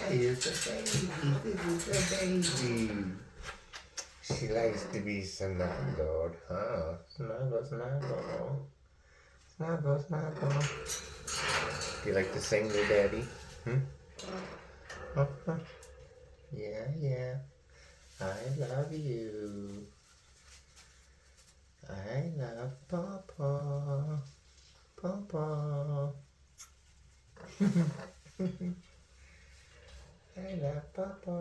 Here's the baby. This is the baby. She likes to be snuggled, huh? Snuggle, snuggle. Snuggle, snuggle. Do you like to sing to Daddy? Uh-huh. Yeah, yeah. I love you. I love Papa. Papa. I love Papa.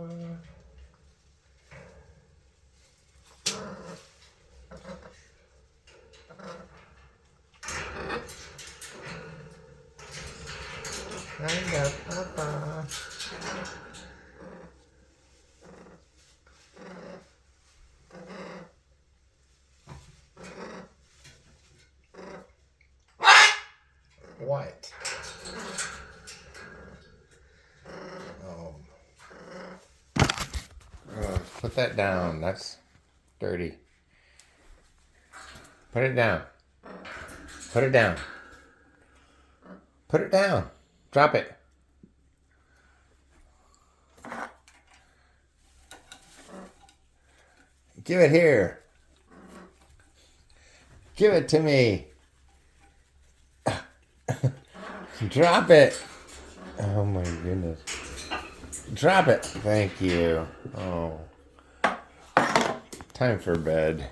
I love Papa. What? Put that down. That's dirty. Put it down. Put it down. Put it down. Drop it. Give it here. Give it to me. Drop it. Oh my goodness. Drop it. Thank you. Oh. Time for bed.